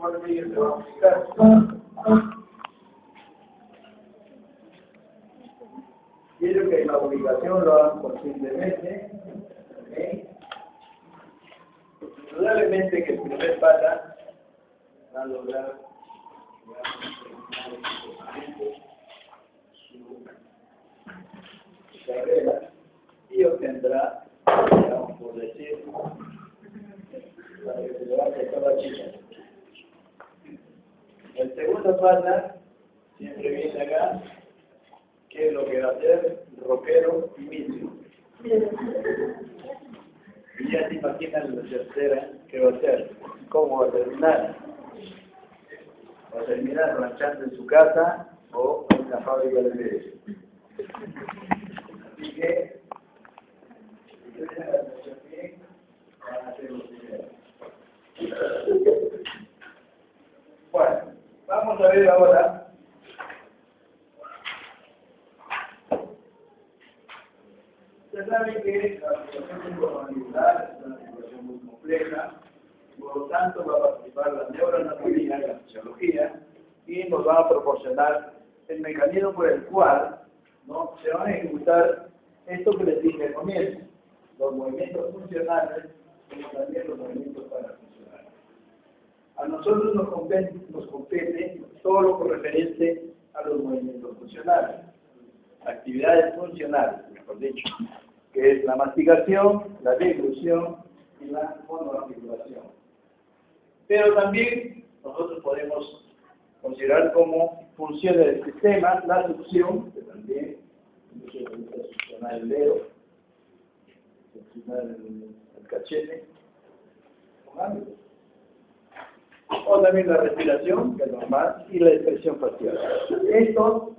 cuál de ellos se va a aplicar. Quiero que la obligación lo hagan conscientemente. ¿Okay? Indudablemente que el primer pata va a lograr su carrera y obtendrá, digamos, por decir, para que se levante toda chica. El segundo pata siempre viene acá, que es lo que va a hacer rockero y misio. Y ya se imaginan la tercera que va a hacer, cómo va a terminar. Va a terminar ranchando en su casa o en la fábrica de leche. Así que, si ustedes la atención bien, van a hacer lo primero. Bueno, vamos a ver ahora. Ustedes saben que la situación neuronal es una situación muy compleja, por lo tanto va a participar la neuroanatomía, la fisiología, y nos va a proporcionar el mecanismo por el cual, ¿no?, se van a ejecutar esto que les dije al comienzo, los movimientos funcionales como también los movimientos parafuncionales. A nosotros nos compete todo lo referente a los movimientos funcionales, actividades funcionales, mejor dicho, que es la masticación, la deglución y la monoarticulación. Pero también nosotros podemos considerar como funciones del sistema la succión, que también muchos les gusta succionar el dedo, succionar el cachete, o también la respiración, que es normal, y la expresión facial. Esto,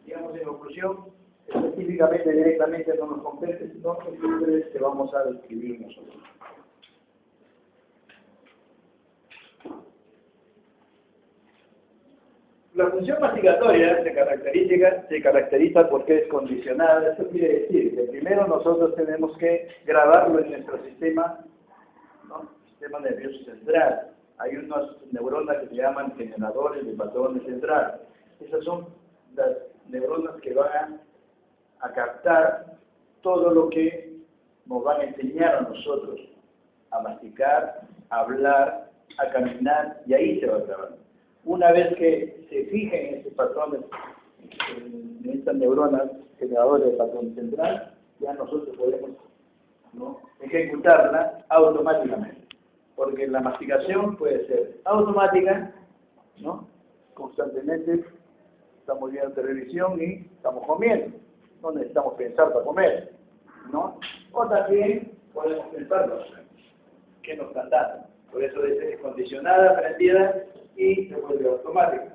digamos en conclusión, específicamente, directamente no nos compete, sino que vamos a describir nosotros. La función masticatoria se caracteriza porque es condicionada. Esto quiere decir que primero nosotros tenemos que grabarlo en nuestro sistema, ¿no?, sistema nervioso central. Hay unas neuronas que se llaman generadores de patrones centrales. Esas son las neuronas que van a captar todo lo que nos van a enseñar a nosotros a masticar, a hablar, a caminar, y ahí se va a grabar. Una vez que se fijen en estos patrones, en estas neuronas generadoras de patrón central, ya nosotros podemos, ¿no?, ejecutarla automáticamente. Porque la masticación puede ser automática, ¿no?, constantemente estamos viendo televisión y estamos comiendo. No necesitamos pensar para comer, ¿no? O también podemos pensarlo, que nos están dando. Por eso es condicionada, aprendida y se vuelve automática.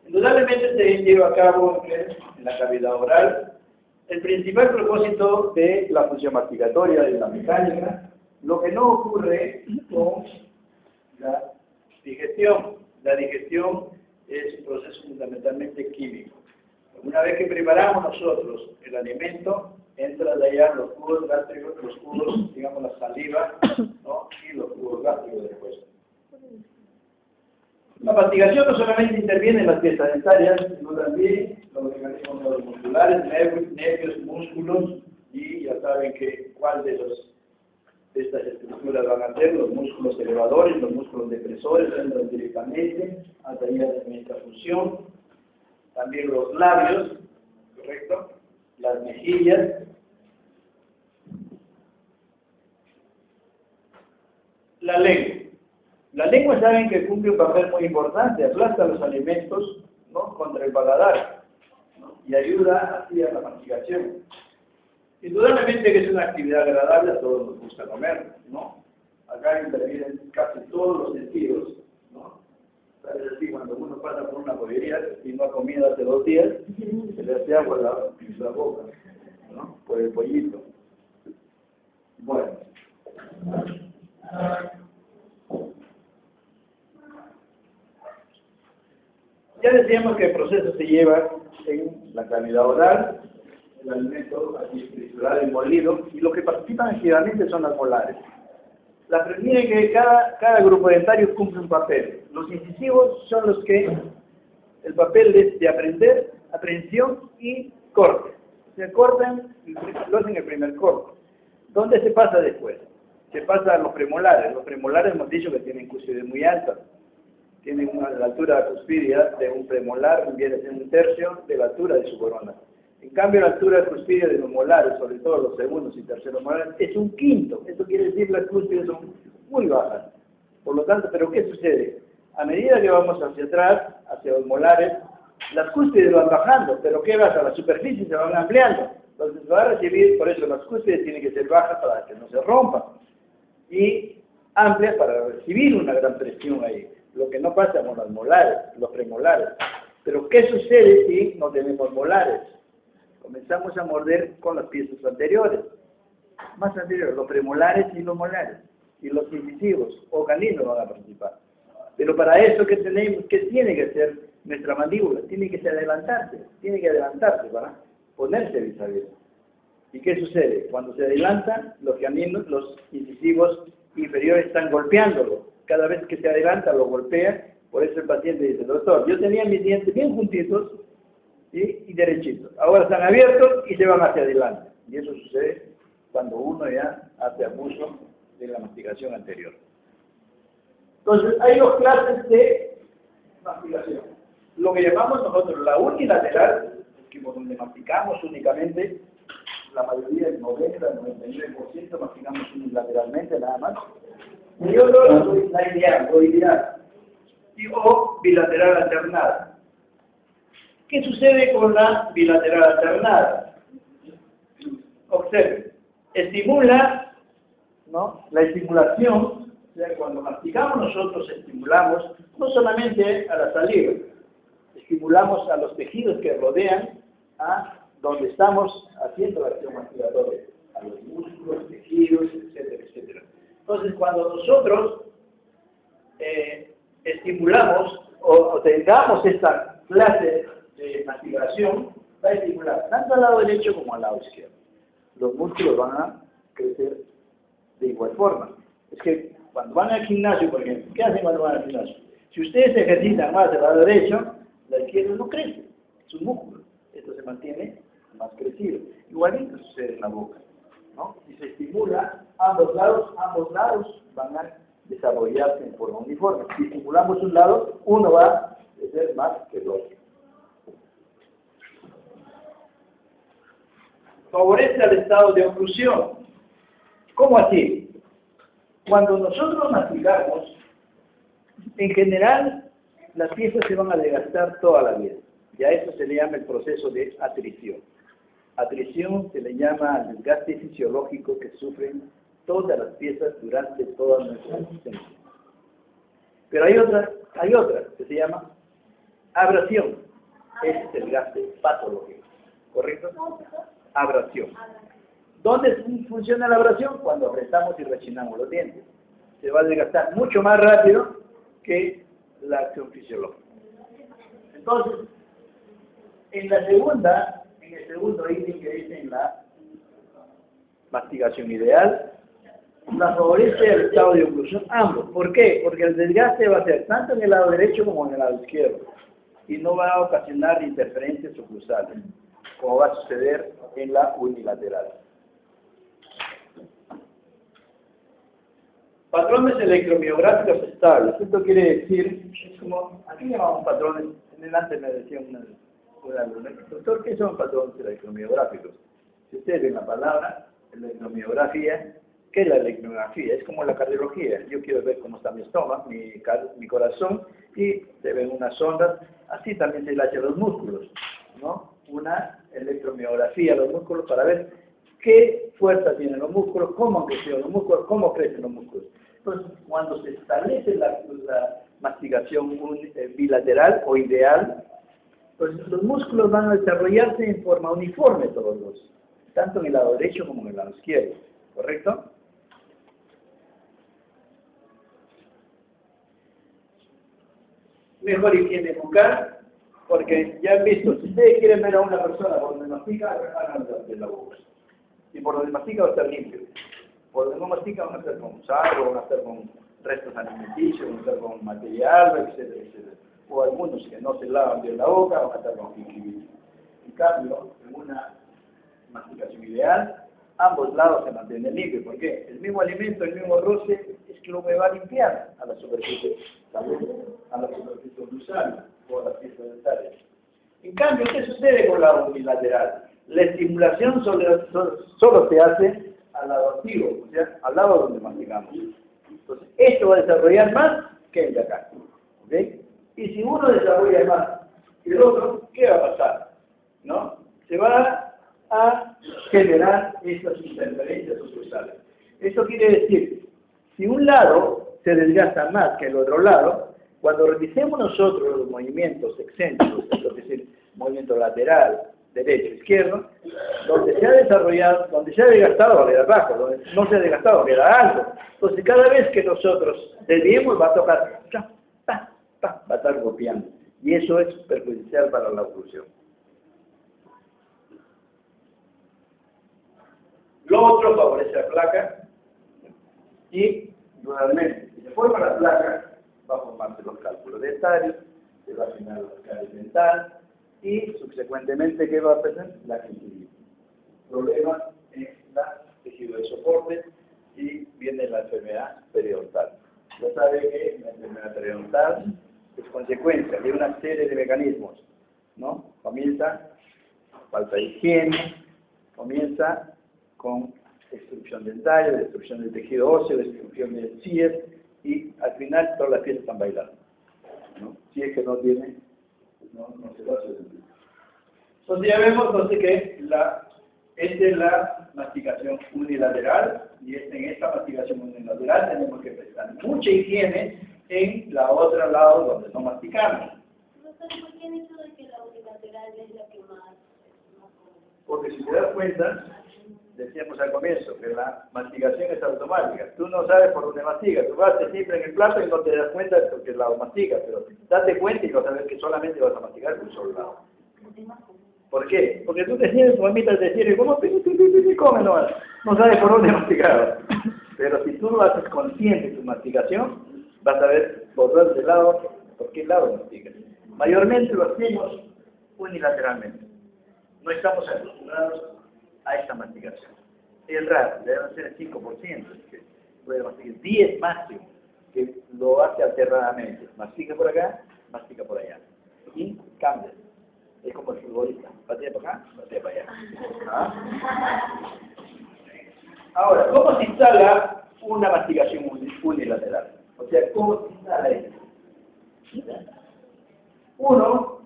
Indudablemente se lleva a cabo en la cavidad oral. El principal propósito de la función masticatoria de la mecánica, lo que no ocurre con la digestión. La digestión es un proceso fundamentalmente químico. Una vez que preparamos nosotros el alimento, entra de allá los jugos gástricos, los jugos, digamos, la saliva, ¿no?, y los jugos gástricos después. La masticación no solamente interviene en las piezas dentarias, sino también los mecanismos neuromusculares, nervios, músculos, y ya saben que cuál de estas estructuras van a ser los músculos elevadores, los músculos depresores, entran directamente a tareas de esta función. También los labios, ¿correcto?, las mejillas, la lengua. La lengua saben que cumple un papel muy importante, aplasta los alimentos, ¿no?, contra el paladar, ¿no?, y ayuda así a la masticación. Indudablemente que es una actividad agradable, a todos nos gusta comer, ¿no? Acá intervienen casi todos los sentidos, ¿no? Es decir, cuando uno pasa por una pollería y no ha comido hace 2 días, se le hace agua en la boca, ¿no?, por el pollito. Bueno. Ya decíamos que el proceso se lleva en la cavidad oral, el alimento aquí tritural y molido, y lo que participan generalmente son las molares. Miren que cada grupo dentario cumple un papel. Los incisivos son los que el papel es de aprender, aprehensión y corte. Se cortan, lo hacen el primer corte. ¿Dónde se pasa después? Se pasa a los premolares. Los premolares hemos dicho que tienen cúspide muy alta. Tienen la altura cuspidia de un premolar, viene a ser un tercio de la altura de su corona. En cambio, la altura cuspidia de los molares, sobre todo los segundos y terceros molares, es un quinto. Eso quiere decir que las cúspides son muy bajas. Por lo tanto, ¿pero qué sucede? A medida que vamos hacia atrás, hacia los molares, las cúspides van bajando, pero ¿qué pasa? Las superficies se van ampliando. Entonces va a recibir, por eso las cúspides tienen que ser bajas para que no se rompan. Y amplias para recibir una gran presión ahí. Lo que no pasa con los molares, los premolares. Pero ¿qué sucede si no tenemos molares? Comenzamos a morder con las piezas anteriores. Más anteriores, los premolares y los molares. Y los incisivos o caninos van a participar. Pero para eso, ¿qué tiene que hacer nuestra mandíbula? Tiene que adelantarse para ponerse vis a vis. ¿Y qué sucede? Cuando se adelantan, los caninos, los incisivos inferiores están golpeándolo. Cada vez que se adelanta, lo golpea. Por eso el paciente dice, doctor, yo tenía mis dientes bien juntitos, ¿sí? Y derechitos. Ahora están abiertos y se van hacia adelante. Y eso sucede cuando uno ya hace abuso de la masticación anterior. Entonces, hay dos clases de masticación. Lo que llamamos nosotros la unilateral, que por donde masticamos únicamente, la mayoría, el 99% masticamos unilateralmente nada más. Y otro, la ideal, o bilateral alternada. ¿Qué sucede con la bilateral alternada? Observen, estimula, ¿no? La estimulación, o sea, cuando masticamos nosotros estimulamos no solamente a la saliva, estimulamos a los tejidos que rodean a donde estamos haciendo la acción masticatoria, a los músculos, tejidos, etcétera, etcétera. Entonces, cuando nosotros estimulamos o tengamos esta clase de masticación, va a estimular tanto al lado derecho como al lado izquierdo. Los músculos van a crecer de igual forma. Es que cuando van al gimnasio, por ejemplo, ¿qué hacen cuando van al gimnasio? Si ustedes se ejercitan más del lado derecho, la izquierda no crece, es un músculo. Esto se mantiene más crecido. Igualito sucede en la boca, ¿no? Si se estimula ambos lados van a desarrollarse en forma uniforme. Si estimulamos un lado, uno va a crecer más que el otro. Favorece al estado de oclusión. ¿Cómo así? Cuando nosotros masticamos, en general, las piezas se van a desgastar toda la vida. Y a eso se le llama el proceso de atrición. Atrición se le llama al desgaste fisiológico que sufren todas las piezas durante toda nuestra existencia. Pero hay otra que se llama abrasión. Ese es el desgaste patológico. ¿Correcto? Abrasión. ¿Dónde funciona la abrasión? Cuando apretamos y rechinamos los dientes. Se va a desgastar mucho más rápido que la acción fisiológica. Entonces, en el segundo ítem que dice en la masticación ideal, la favorece el estado de oclusión ambos. ¿Por qué? Porque el desgaste va a ser tanto en el lado derecho como en el lado izquierdo y no va a ocasionar interferencias oclusales, como va a suceder en la unilateral. Patrones electromiográficos estables. Esto quiere decir, es como, aquí llamamos patrones, en el antes me decía una alumna, doctor, ¿qué son patrones electromiográficos? Si ustedes ven la palabra, electromiografía, ¿qué es la electromiografía? Es como la cardiología. Yo quiero ver cómo está mi estómago, mi corazón, y se ven unas ondas, así también se le hace a los músculos, ¿no? Una electromiografía a los músculos para ver qué fuerza tienen los músculos, cómo han crecido los músculos, cómo crecen los músculos. Entonces, cuando se establece la masticación bilateral o ideal, pues los músculos van a desarrollarse en forma uniforme todos los, tanto en el lado derecho como en el lado izquierdo, ¿correcto? Mejor higiene bucal, porque ya han visto, si ustedes quieren ver a una persona por donde mastica, hagan de la boca. Y por donde mastica va a estar limpio. Por donde no mastican van a estar con sal, van a estar con restos alimenticios, van a estar con material, etcétera, etcétera. O algunos que no se lavan bien la boca van a estar con gingivitis. En cambio, en una masticación ideal, ambos lados se mantienen limpios. ¿Por qué? El mismo alimento, el mismo roce, es que lo me va a limpiar a la superficie, a la superficie occlusal o a las piezas dentales. En cambio, ¿qué sucede con la unilateral? La estimulación solo se hace al lado activo, o sea, al lado donde masticamos. Entonces, esto va a desarrollar más que el de acá. ¿Ok? Y si uno desarrolla más que el otro, ¿qué va a pasar? ¿No? Se va a generar estas interferencias oclusales. Esto quiere decir, si un lado se desgasta más que el otro lado, cuando revisemos nosotros los movimientos excéntricos, es decir, movimiento lateral, derecho, izquierdo, donde se ha desarrollado, donde se ha desgastado va a quedar bajo, donde no se ha desgastado va a quedar alto. Entonces cada vez que nosotros desviemos va a tocar, va a estar golpeando. Y eso es perjudicial para la oclusión. Lo otro favorece la placa y, nuevamente, si se forma la placa, va a formarse los cálculos dentarios, se va a generar la caries dental y, subsecuentemente, ¿qué va a pasar? La gingivitis. Problemas en el tejido de soporte y viene la enfermedad periodontal. Ya sabe que la enfermedad periodontal es consecuencia de una serie de mecanismos, ¿no? Comienza falta de higiene, comienza con destrucción dentaria, destrucción del tejido óseo, destrucción de encías y al final todas las piezas están bailando, ¿no? Si es que no tiene, no se va a hacer. Entonces ya vemos entonces que esta es la masticación unilateral y en esta masticación unilateral tenemos que prestar mucha higiene en la otra lado donde no masticamos. ¿Por qué han hecho de que la unilateral es la que más? Porque si te das cuenta, decíamos al comienzo, que la masticación es automática. Tú no sabes por dónde masticas. Tú vas siempre en el plato y no te das cuenta de qué lado masticas, pero date cuenta y vas a ver que solamente vas a masticar por un solo lado. ¿Por qué? Porque tú te sientes, mamitas, te sientes como come nomás. No sabes por dónde masticar. Pero si tú lo haces consciente de tu masticación, vas a ver por dónde lado, por qué lado masticas. Mayormente lo hacemos unilateralmente. No estamos acostumbrados a esta masticación. Es raro, debe ser el 5%, que puede masticar 10 máximo, que lo hace alternadamente. Mastica por acá, mastica por allá. Y cambia. Es como el futbolista. Patea para acá, patea para allá. ¿Ah? Ahora, ¿cómo se instala una masticación unilateral? O sea, ¿cómo se instala esto? Uno,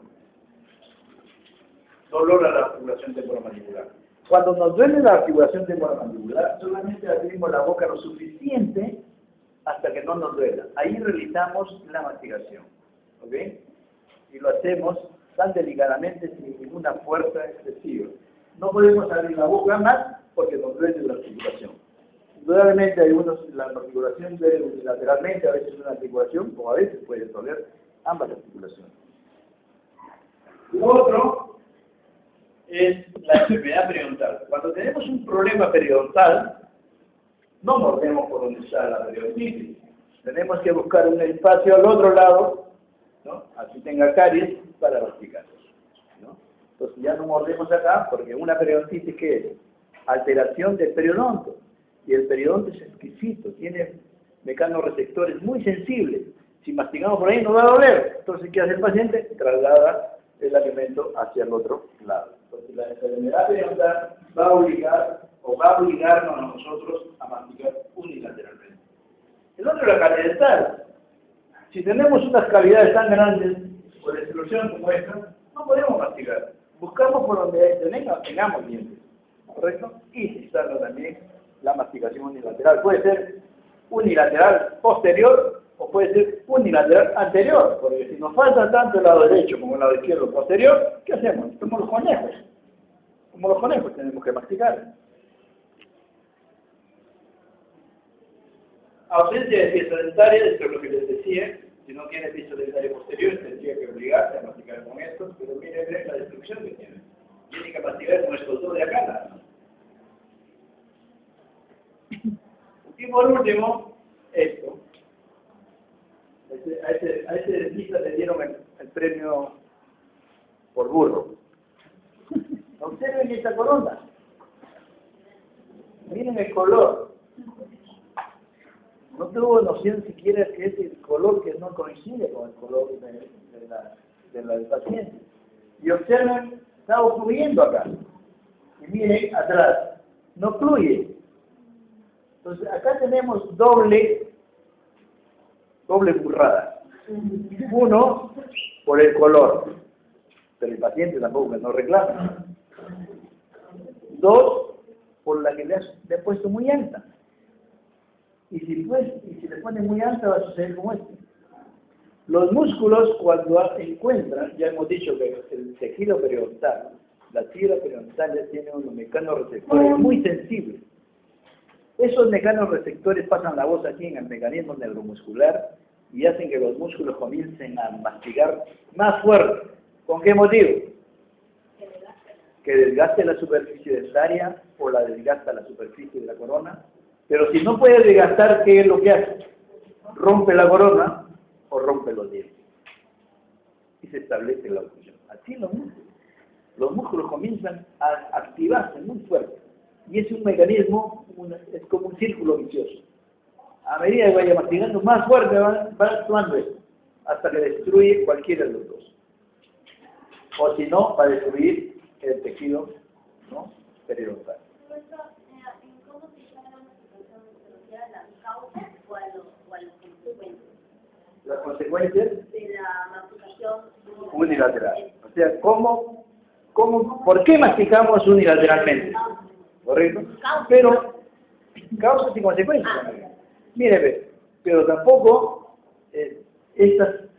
dolor a la articulación temporomandibular. Cuando nos duele la articulación temporomandibular, solamente abrimos la boca lo suficiente hasta que no nos duela. Ahí realizamos la masticación. ¿Ok? Y lo hacemos tan delicadamente sin ninguna fuerza excesiva. No podemos abrir la boca más porque nos duele la articulación. Indudablemente hay la articulación duele unilateralmente, a veces una articulación, como a veces puede doler ambas articulaciones. Lo otro es la enfermedad periodontal. Cuando tenemos un problema periodontal, no mordemos por donde está la periodontitis. Tenemos que buscar un espacio al otro lado, ¿no? Así tenga caries, para masticar, ¿no? Entonces ya no mordemos acá, porque una periodontitis, ¿qué es? Alteración del periodonto. Y el periodonto es exquisito, tiene mecanorreceptores muy sensibles. Si masticamos por ahí no va a doler. Entonces, ¿qué hace el paciente? Traslada el alimento hacia el otro lado. Entonces, la enfermedad periodontal va a obligarnos a nosotros a masticar unilateralmente. El otro es la caries dental. Si tenemos unas cavidades tan grandes por exclusión como esta, no podemos masticar. Buscamos por donde tengamos dientes, ¿correcto? Y se instala también la masticación unilateral. Puede ser unilateral posterior o puede ser unilateral anterior, porque si nos falta tanto el lado derecho como el lado izquierdo posterior, ¿qué hacemos? Como los conejos. Como los conejos tenemos que masticar. Ausencia de pieza dentaria, esto es lo que les decía. Si no tiene pieza dentaria posterior, tendría que obligarse a masticar con estos, pero miren la destrucción que tiene. Tiene que masticar con estos dos de acá nada más. por último, esto. A ese dentista le dieron el premio por burro. Observen esta corona. Miren el color. No tuvo noción siquiera que es el color que no coincide con el color del paciente. Y observen, está ocurriendo acá. Y miren atrás, no fluye. Entonces acá tenemos doble burrada. Uno, por el color, pero el paciente tampoco no reclama. Dos, por la que le ha puesto muy alta. Y si le pone muy alta va a suceder como este. Los músculos cuando encuentran, ya hemos dicho que el tejido periodontal, la fibra periodontal ya tiene unos mecanorreceptores muy sensibles. Esos mecanorreceptores pasan la voz aquí en el mecanismo neuromuscular y hacen que los músculos comiencen a mastigar más fuerte. ¿Con qué motivo? Que desgaste la superficie dentaria o la desgasta la superficie de la corona. Pero si no puede desgastar, ¿qué es lo que hace? Rompe la corona o rompe los dientes. Y se establece la oclusión. Así los músculos comienzan a activarse muy fuerte. Y es un mecanismo, es como un círculo vicioso. A medida que vaya mastigando, más fuerte va actuando esto, hasta que destruye cualquiera de los dos. O si no, va a destruir el tejido, ¿no?, periodontal. ¿Cómo se llama la situación de las causas o a las consecuencias? Las consecuencias De la masticación unilateral. O sea, ¿por qué masticamos unilateralmente? ¿Correcto? Pero, causas y consecuencias también. Mire, pero tampoco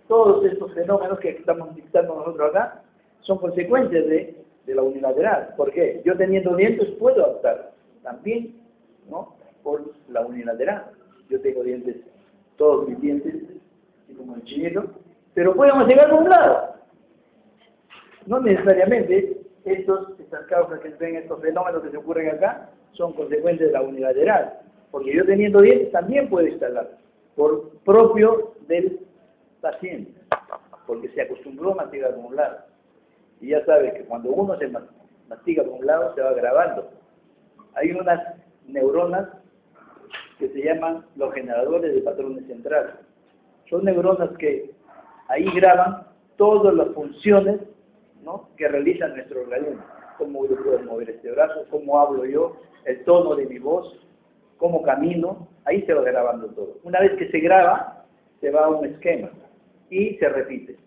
todos estos fenómenos que estamos dictando nosotros acá son consecuencias de la unilateral. ¿Por qué? Yo teniendo dientes puedo optar también, ¿no?, por la unilateral. Yo tengo dientes, todos mis dientes, así como el chinito, pero podemos llegar por un lado. No necesariamente estas causas que se ven, estos fenómenos que se ocurren acá, son consecuencias de la unilateral. Porque yo teniendo dientes también puedo instalar, por propio del paciente, porque se acostumbró a mastigar por un lado. Y ya sabe que cuando uno se mastiga por un lado, se va grabando. Hay unas neuronas que se llaman los generadores de patrones centrales. Son neuronas que ahí graban todas las funciones, ¿no?, que realiza nuestro organismo. Cómo yo puedo mover este brazo, cómo hablo yo, el tono de mi voz, cómo camino, ahí se va grabando todo. Una vez que se graba, se va a un esquema y se repite,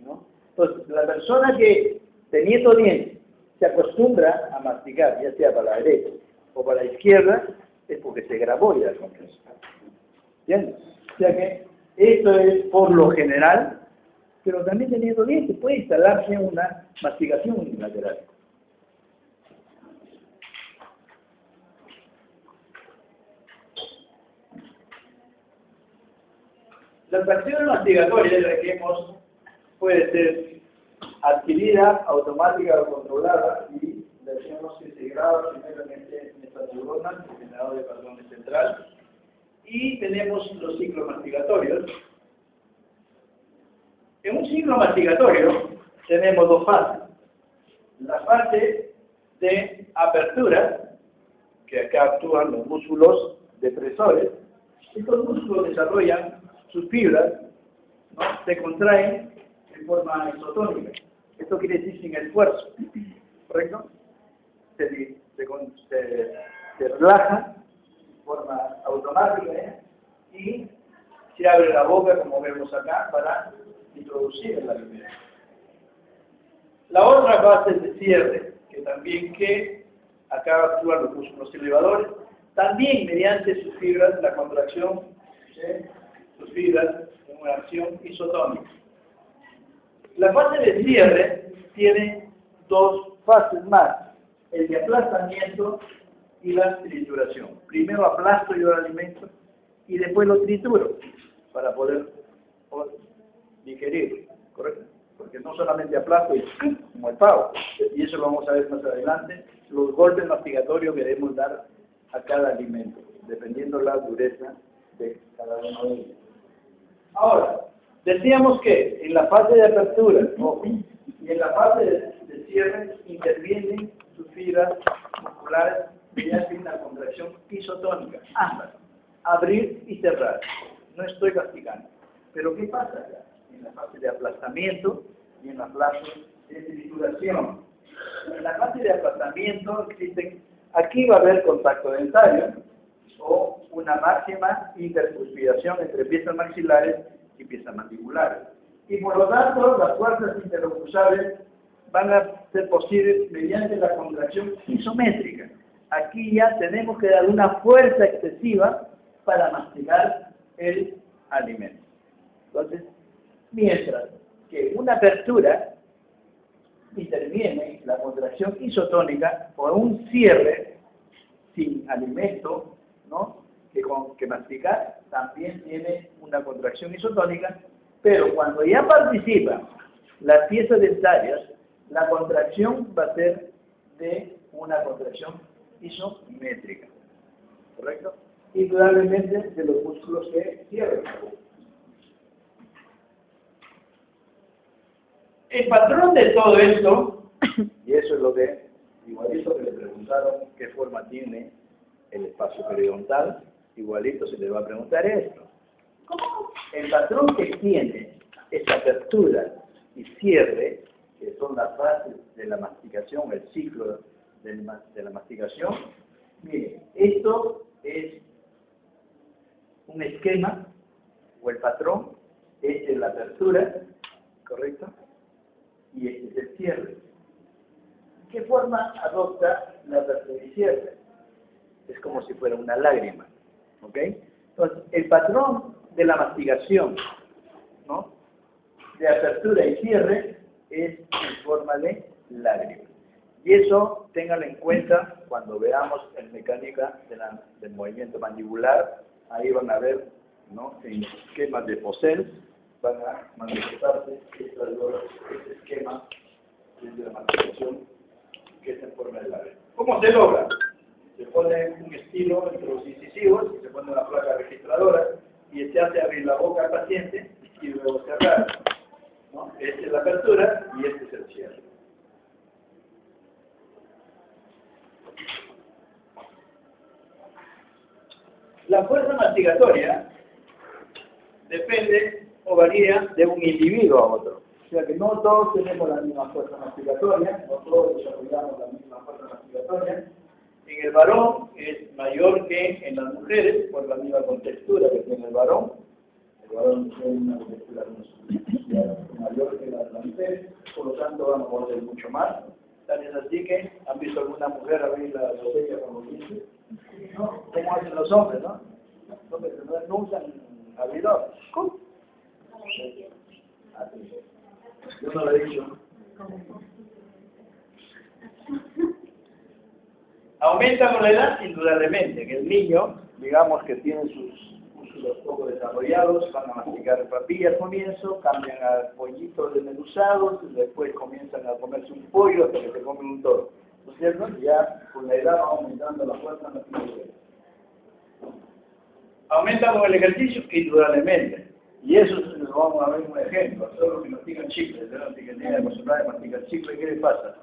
¿no? Entonces, la persona que, teniendo dientes, se acostumbra a masticar, ya sea para la derecha o para la izquierda, es porque se grabó ya con eso. ¿Entiendes? O sea que esto es por lo general, pero también teniendo dientes puede instalarse una mastigación unilateral. Las acciones mastigatorias que puede ser adquirida, automática o controlada, y decimos que se graba primero en esta neurona, el generador de patrones central, y tenemos los ciclos mastigatorios. En un ciclo mastigatorio tenemos dos fases. La fase de apertura, que acá actúan los músculos depresores. Estos músculos desarrollan sus fibras, ¿no?, se contraen en forma isotónica. Esto quiere decir sin esfuerzo, ¿correcto? Se relaja de forma automática, y se abre la boca, como vemos acá, para introducir el alimento. La otra fase es de cierre, que acá actúan los músculos elevadores, también mediante sus fibras, la contracción de sus fibras en una acción isotónica. La fase de cierre tiene dos fases más, el de aplastamiento y la trituración. Primero aplasto yo el alimento y después lo trituro para poder digerir, ¿correcto? Porque no solamente aplasto y como el pavo, y eso lo vamos a ver más adelante, los golpes mastigatorios que debemos dar a cada alimento. dependiendo la dureza de cada uno de ellos. Ahora, decíamos que en la fase de apertura y en la fase de cierre intervienen sus fibras musculares mediante una contracción isotónica, ambas, abrir y cerrar. No estoy castigando. Pero ¿qué pasa acá? En la fase de aplastamiento y en la fase de trituración. En la fase de aplastamiento existen, aquí va a haber contacto dentario o una máxima intercuspiración entre piezas maxilares y piezas mandibulares. Y por lo tanto, las fuerzas interlocutales van a ser posibles mediante la contracción isométrica. Aquí ya tenemos que dar una fuerza excesiva para masticar el alimento. Entonces, mientras que una apertura interviene la contracción isotónica o un cierre sin alimento, ¿no? que masticar, también tiene una contracción isotónica, pero cuando ya participan las piezas dentarias, la contracción va a ser de una contracción isométrica, ¿correcto? Indudablemente de los músculos que cierran. El patrón de todo esto, y eso es lo que, igualito que le preguntaron qué forma tiene el espacio periodontal, igualito se le va a preguntar esto. El patrón que tiene esa apertura y cierre, que son las fases de la masticación, el ciclo de la masticación, mire, esto es un esquema, o el patrón, este es la apertura, ¿correcto? Y este es el cierre. ¿Qué forma adopta la apertura y cierre? Es como si fuera una lágrima, ¿ok? Entonces, el patrón de la masticación, ¿no? De apertura y cierre es en forma de lágrima. Y eso, ténganlo en cuenta cuando veamos en mecánica del movimiento mandibular. Ahí van a ver, ¿no? En esquemas de Possel van a manifestarse este esquema de la masticación que es en forma de lágrima. ¿Cómo se logra? Se pone un estilo entre los incisivos, se pone una placa registradora y se hace abrir la boca al paciente y luego cerrar, ¿no? Esta es la apertura y este es el cierre. La fuerza masticatoria depende o varía de un individuo a otro. O sea que no todos tenemos la misma fuerza masticatoria, no todos desarrollamos la misma fuerza masticatoria. En el varón es mayor que en las mujeres, por la misma contextura que tiene el varón. El varón tiene una contextura mayor que la de las mujeres, por lo tanto vamos a morder mucho más. Tal es así que han visto alguna mujer abrir la botella con los dientes, ¿no? ¿Cómo hacen los hombres, no? Los hombres no usan abridor. ¿Cómo? Yo no lo he dicho. Aumenta con la edad, indudablemente, que el niño, digamos que tiene sus músculos poco desarrollados, van a masticar papilla al comienzo, cambian a pollitos desmenuzados, y después comienzan a comerse un pollo hasta que se comen un toro. ¿No es cierto? Ya con la edad va aumentando la fuerza masticatoria. Aumenta con el ejercicio, indudablemente. Y eso nos vamos a ver un ejemplo. Todos los que mastican chicle, ¿no? Que tienen acostumbrado a masticar chicle, ¿qué les pasa?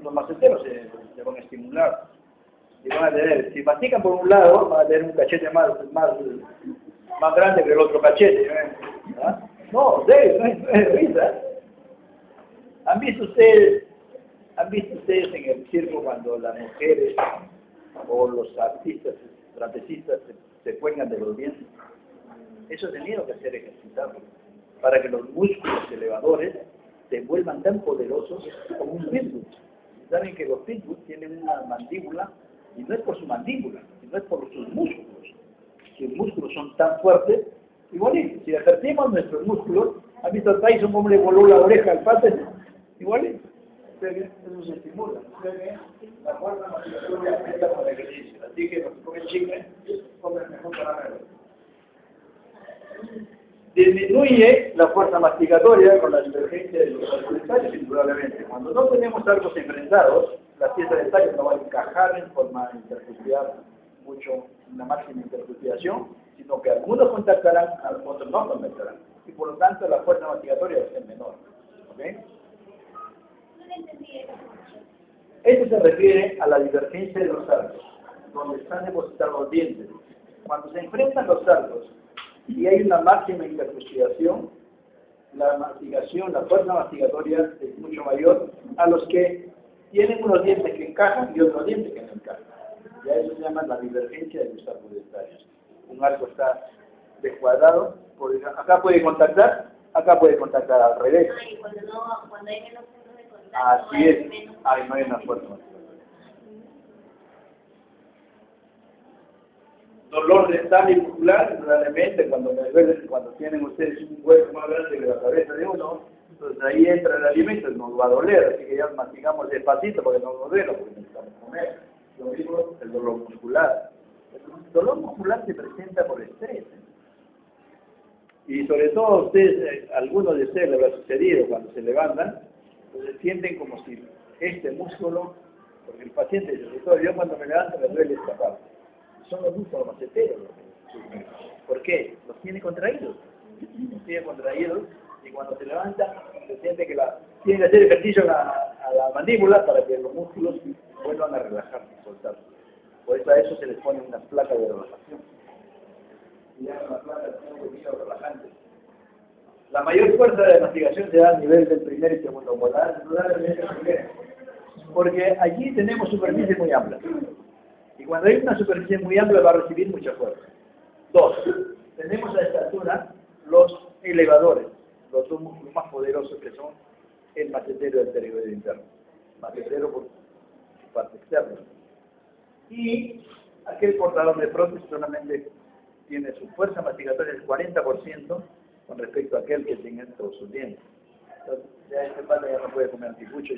Los maceteros se van a estimular. Y van a tener, si mastican por un lado, van a tener un cachete más grande que el otro cachete. ¿Ah? No, no es risa. ¿Han visto ustedes en el circo cuando las mujeres o los artistas, trapecistas se cuelgan de los dientes? Eso ha tenido que ser ejercitado para que los músculos elevadores se vuelvan tan poderosos como un pitbull. Saben que los pitbull tienen una mandíbula, y no es por su mandíbula, sino es por sus músculos. Sus músculos son tan fuertes, igualito. Si ejercemos nuestros músculos, ¿han visto a Tyson cómo le voló la oreja al pate? Igualito. Eso se estimula. La fuerza masticatoria aumenta con el ejercicio. Así que los que comen chicle, comen mejor caramelo. Disminuye la fuerza masticatoria con la divergencia de los dentarios, indudablemente. Cuando no tenemos arcos enfrentados, las piezas dentarias no van a encajar en forma intercrucial mucho una máxima intercruciación, sino que algunos contactarán, otros no contactarán. Y por lo tanto la fuerza masticatoria va a ser menor. ¿Ok? No entendí eso. Esto se refiere a la divergencia de los arcos, donde están depositados los dientes. Cuando se enfrentan los arcos y hay una máxima intercruciación, la masticación, la fuerza masticatoria es mucho mayor a los que tienen unos dientes que encajan y otros dientes que no encajan. Ya eso se llama la divergencia de los arcos dentarios. Un arco está descuadrado, acá puede contactar al revés. Ah, y cuando hay menos puntos de contacto, Así hay es, menos. ahí no hay una fuerza masticatoria. Dolor dental y muscular, probablemente cuando tienen ustedes un hueco más grande que la cabeza de uno, entonces ahí entra el alimento y nos va a doler, así que ya masticamos despacito porque no nos duele, porque necesitamos comer. Lo mismo el dolor muscular. El dolor muscular se presenta por estrés. Y sobre todo ustedes, algunos de ustedes les habrá sucedido cuando se levantan, pues sienten como si este músculo, porque el paciente dice, sobre todo yo cuando me levanto me duele esta parte. Son los músculos maceteros. ¿Por qué? Los tiene contraídos. Los tiene contraídos y cuando se levanta se siente que tiene que hacer ejercicio a la mandíbula para que los músculos vuelvan a relajarse, soltarse. Por eso a eso se les pone una placa de relajación. Y ya una placa de relajante. La mayor fuerza de la masticación se da a nivel del primer y segundo molar, porque allí tenemos superficie muy amplia. Y cuando hay una superficie muy amplia va a recibir mucha fuerza. Dos, tenemos a esta altura los elevadores, los dos músculos más poderosos que son el macetero y el pterigoideo interno. Macetero por su parte externa. Y aquel portador de prótesis solamente tiene su fuerza masticatoria del 40% con respecto a aquel que tiene todos sus dientes. Entonces, ya este padre ya no puede comer anticucho,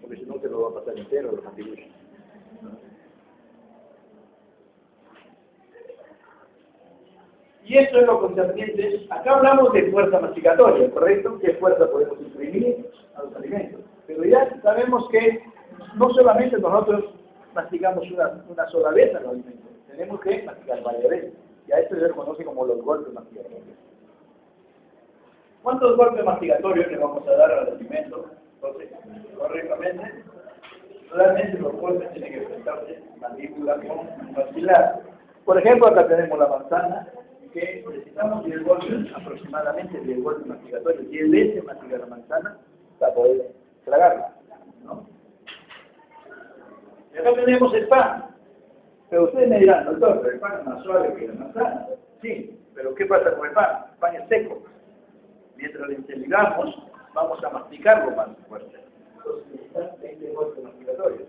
porque si no te lo va a pasar entero los anticuchos. Y esto es lo concerniente. Acá hablamos de fuerza masticatoria, ¿correcto? ¿Qué fuerza podemos imprimir a los alimentos? Pero ya sabemos que no solamente nosotros masticamos una sola vez a los alimentos, tenemos que masticar varias veces. Y a esto se le conoce como los golpes masticatorios. ¿Cuántos golpes masticatorios le vamos a dar al alimento? Entonces, correctamente, realmente los golpes tienen que enfrentarse mandíbula con maxilar. Por ejemplo, acá tenemos la manzana, que necesitamos 10 golpes, aproximadamente 10 golpes mastigatorios, 10 veces masticar la manzana para poder tragarla, ¿no? Y acá tenemos el pan. Pero ustedes me dirán, doctor, pero el pan es más suave que la manzana. Sí, pero ¿qué pasa con el pan? El pan es seco. Mientras lo integramos, vamos a masticarlo más fuerte. Entonces necesitan 20 golpes mastigatorios.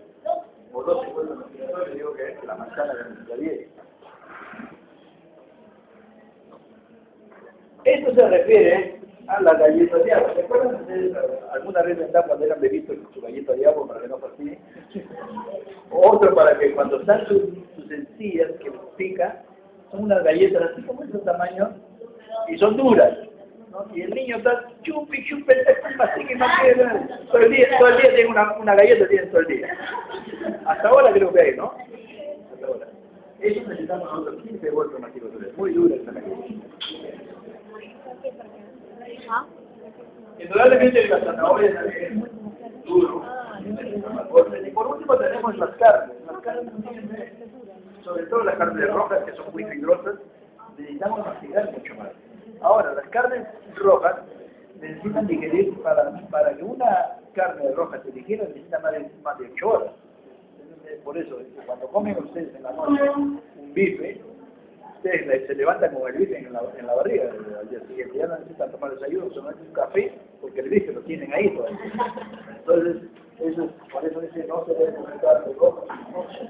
O 12 golpes mastigatorios, digo que la manzana necesita 10. Esto se refiere a las galletas de agua. ¿Se acuerdan ustedes alguna vez vendrán cuando eran bebitos su galleta de agua para que no fastidie? Otro para que cuando están sus encías que pica, son unas galletas así como de ese tamaño y son duras, ¿no? Y el niño está chupi, mastique, todo el día tiene una galleta, tiene todo el día. Hasta ahora creo que hay, ¿no? Hasta ahora. Eso necesitamos nosotros 15 golpes masticatorios, muy duras esta galleta. Indudablemente la zanahoria también es duro. Y por último tenemos las carnes. Las carnes, sobre todo las carnes rojas, que son muy fibrosas, necesitamos masticar mucho más. Ahora, las carnes rojas necesitan digerir, para que una carne roja se digiera, necesita más de 8 horas. Por eso, cuando comen ustedes en la noche un bife, ustedes se levantan con el bife en la barriga al día siguiente, ya no necesitan tomar desayuno, solamente un café, porque el bife lo tienen ahí todavía. Entonces, por eso dice, no se debe comer carne roja.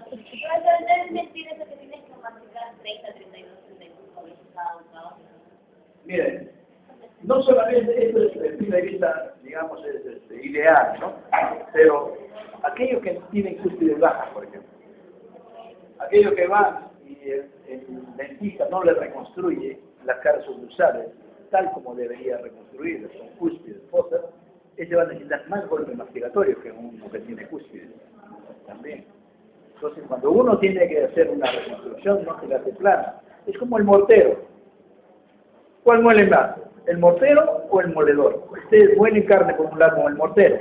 Pero es mentira eso que tienes que masticar 30, 32, 35 veces cada uno. Miren, no solamente esto desde el punto de vista, digamos, es ideal, ¿no? Pero aquellos que tienen cúspides bajas, por ejemplo, aquellos que van y el dentista no le reconstruye las caras sublusales tal como debería reconstruirlas, con cúspides fosas, ese va a necesitar más golpes mastigatorios que uno que tiene cúspides también. Entonces, cuando uno tiene que hacer una reconstrucción, no se la hace plana. Es como el mortero. ¿Cuál muele más? ¿El mortero o el moledor? Ustedes muelen carne por un lado con el mortero,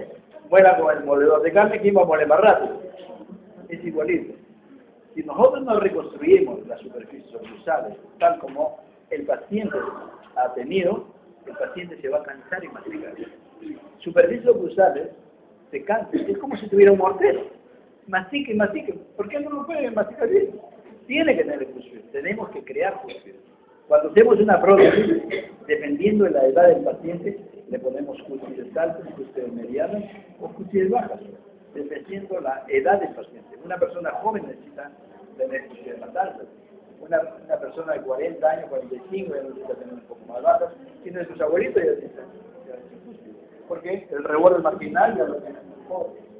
muelan con el moledor de carne, ¿quién va a moler más rápido? Es igualito. Si nosotros no reconstruimos las superficies oclusales tal como el paciente ha tenido, el paciente se va a cansar y masticar. Superficies oclusales se cansan, es como si tuviera un mortero. Mastique y mastique. ¿Por qué no lo puede masticar bien? Tiene que tener fusión. Tenemos que crear fusión. Cuando hacemos una prótesis, dependiendo de la edad del paciente, le ponemos cúspides altas, cúspides medianas o cúspides bajas, dependiendo de la edad del paciente. Una persona joven necesita tener cúspides más altas. Una persona de 40 años, 45, ya necesita tener un poco más bajas. Y nuestros abuelitos ya necesitan cúspides. Porque el reborde marginal ya lo tienen muy pobre.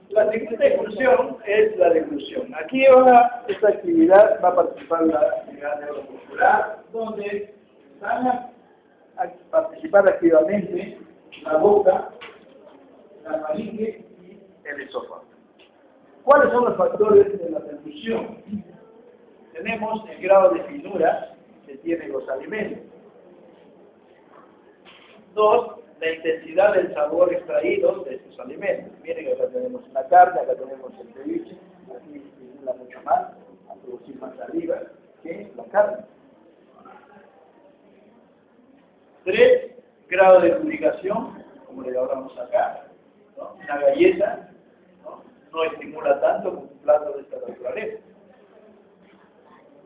La segunda inclusión es la deglución. Aquí ahora esta actividad va a participar la actividad neuromuscular, donde van a participar activamente la boca, la faringe y el esófago. ¿Cuáles son los factores de la deglución? Tenemos el grado de finura que tienen los alimentos. 2, la intensidad del sabor extraído de estos alimentos. Miren que acá tenemos la carne, acá tenemos el ceviche, aquí estimula mucho más a producir más saliva que la carne. 3, grado de lubricación, como le llamamos acá, ¿no? Una galleta no estimula tanto como un plato de esta naturaleza.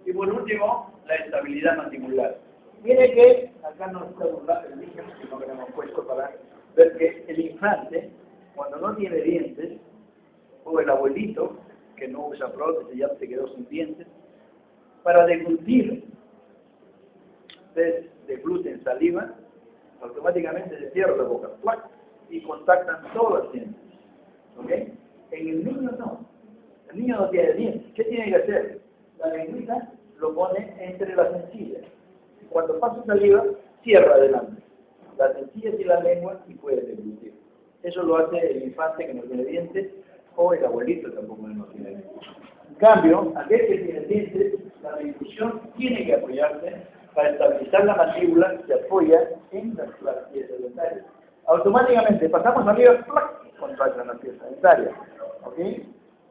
Y por último, la estabilidad mandibular. Mire que acá no está burlando el niño, sino que lo hemos puesto para ver que el infante, cuando no tiene dientes, o el abuelito, que no usa prótesis, ya se quedó sin dientes, para deglutir, degluten saliva, automáticamente se cierra la boca, ¡plac! Y contactan todos los dientes. ¿Ok? En el niño no. El niño no tiene dientes. ¿Qué tiene que hacer? La lengüita lo pone entre las encías. Cuando pasa saliva, cierra adelante las encías y la lengua y puede deglutir. Eso lo hace el infante que no tiene dientes o el abuelito tampoco no tiene dientes. En cambio, aquel que tiene dientes, la deglución tiene que apoyarse para estabilizar la mandíbula, se apoya en las piezas dentarias. Automáticamente pasamos saliva, ¡plac! Contractan las piezas dentarias. ¿Ok?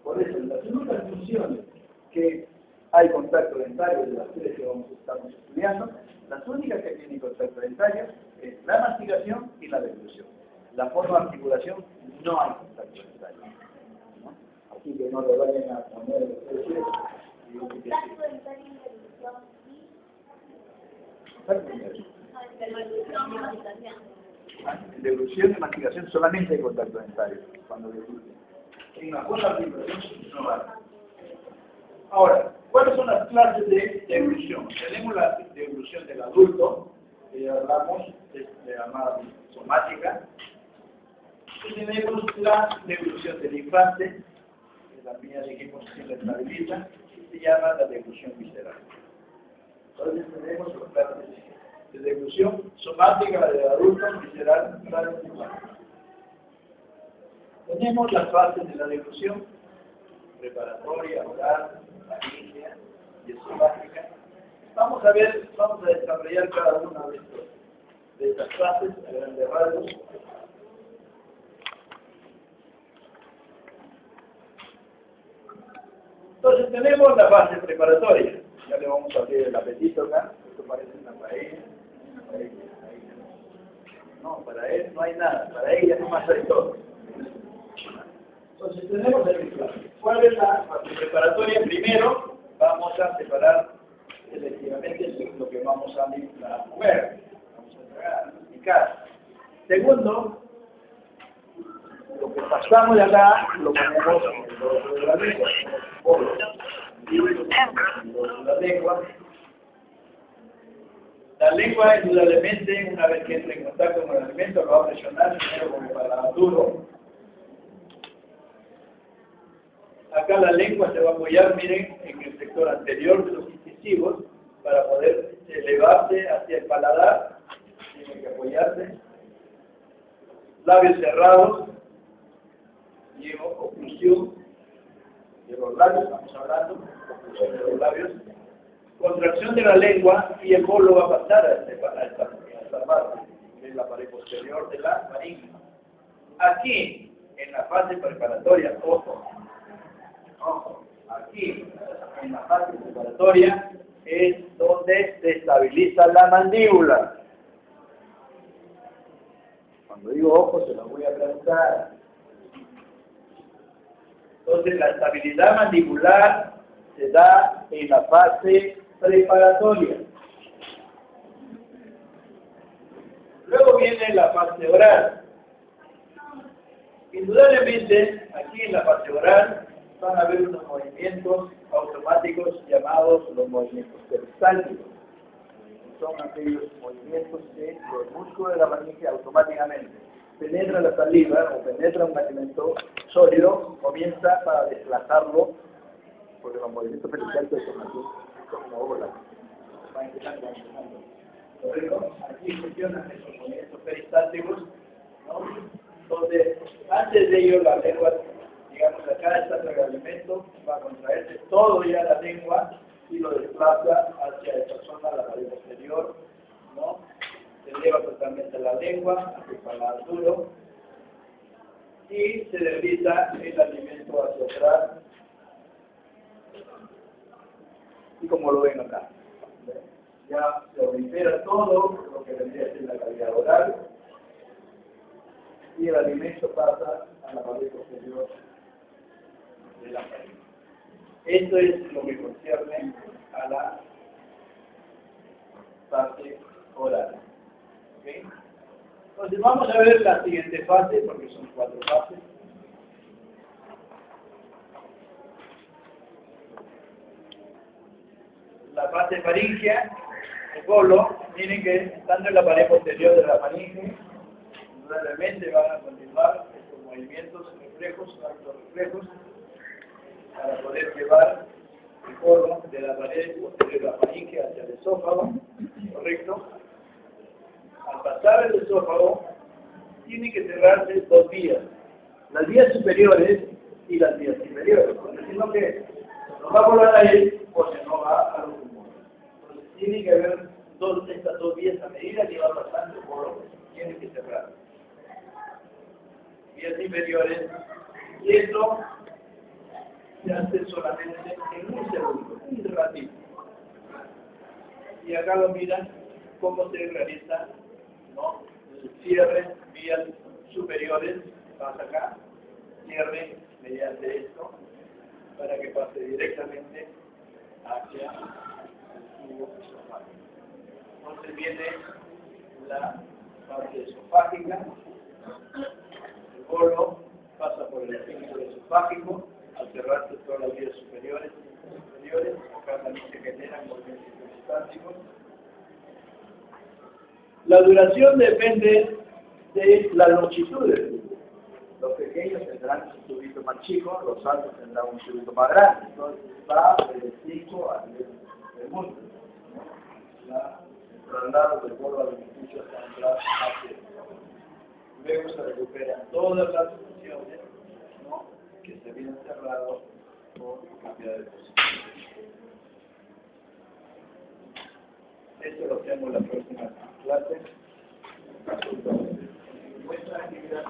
Por eso, en las únicas funciones que hay contacto dentario de las tres que estamos estudiando, las únicas que tienen contacto dentario es la masticación y la deglución. La forma de articulación no hay contacto dentario. ¿No? Así que no le vayan a poner ustedes Contacto dentario y deglución en deglución y masticación solamente hay contacto dentario cuando degluten. En la forma de articulación no hay. Ahora, ¿cuáles son las clases de deglución? Tenemos la deglución del adulto, que ya hablamos, de llamada somática, y tenemos la deglución del infante, que también ya dijimos que se estabiliza, y se llama la deglución visceral. Entonces tenemos las clases de deglución somática, la del adulto, visceral, la del infante. Tenemos las fases de la deglución, preparatoria, oral, faringia y esofágica. Vamos a desarrollar cada una de estas fases a grandes rasgos. Entonces tenemos la fase preparatoria. Ya le vamos a abrir el apetito acá. Esto parece una paella. No, para él no hay nada. Para ella no más hay todo. Entonces tenemos el plan. ¿Cuál es la fase preparatoria? Primero vamos a separar efectivamente lo que vamos a mover. Vamos a tragar, a masticar. Segundo, lo que pasamos de acá lo ponemos en el dorso de la lengua. Y en el dorso de la lengua. La lengua, indudablemente, una vez que entre en contacto con el alimento, lo va a presionar primero con el paladar duro. Acá la lengua se va a apoyar, miren, en el sector anterior de los incisivos para poder elevarse hacia el paladar. Tiene que apoyarse. labios cerrados, llevo oclusión de los labios, estamos hablando, oclusión de los labios, contracción de la lengua y el bolo va a pasar a esta parte, que es la pared posterior de la faringe. Aquí, en la fase preparatoria, ojo, aquí, en la fase preparatoria, es donde se estabiliza la mandíbula. Cuando digo ojo, se lo voy a preguntar. Entonces, la estabilidad mandibular se da en la fase preparatoria. Luego viene la fase oral. Indudablemente, aquí en la fase oral van a haber unos movimientos automáticos llamados los movimientos peristálticos. Son aquellos movimientos que los músculos de la faringe automáticamente penetra la saliva o penetra un alimento sólido, comienza para desplazarlo, porque los movimientos peristálticos son como olas. Van empezando. Luego, aquí funcionan esos movimientos peristálticos, ¿no? Donde antes de ello la lengua, digamos, acá está el alimento, va a contraerse todo ya la lengua y lo desplaza hacia esta zona, la pared posterior, ¿no? Se eleva totalmente la lengua hacia el paladar duro y se desliza el alimento hacia atrás, y como lo ven acá, ya se libera todo lo que vendría a ser la cavidad oral y el alimento pasa a la pared posterior de la faringe. Esto es lo que concierne a la fase oral. ¿Okay? Entonces vamos a ver la siguiente fase, porque son 4 fases. La fase faringea, el bolo, miren que estando en la pared posterior de la faringe, realmente van a continuar estos movimientos reflejos, actos reflejos, para poder llevar el bolo de la pared posterior de la faringe hacia el esófago, ¿correcto? Al pasar el esófago, tiene que cerrarse 2 vías, las vías superiores y las vías inferiores, porque si no, que no va a volar a él o se no va a los pulmones. Entonces tiene que haber estas 2 vías a medida que va pasando el bolo, tiene que cerrar. Vías inferiores, y esto se hace solamente en un segundo, un ratito. Y acá lo miran cómo se realiza, ¿no? El cierre, vías superiores, pasa acá, cierre mediante esto, para que pase directamente hacia el tubo esofágico. Entonces viene la parte esofágica, el bolo pasa por el esfínter esofágico, al cerrarse todas las vías superiores y inferiores, acá también se generan movimientos peristálticos. La duración depende de la longitud del tubo. Los pequeños tendrán un tubito más chico, los altos tendrán un tubito más grande. Entonces va del 5 al 10 del mundo. El traslado del bolo al beneficio hasta entrar hacia. Luego se recuperan todas las funciones, ¿no?, que se habían cerrado por cantidad de posiciones. Esto lo hacemos la próxima clase. Nuestra actividad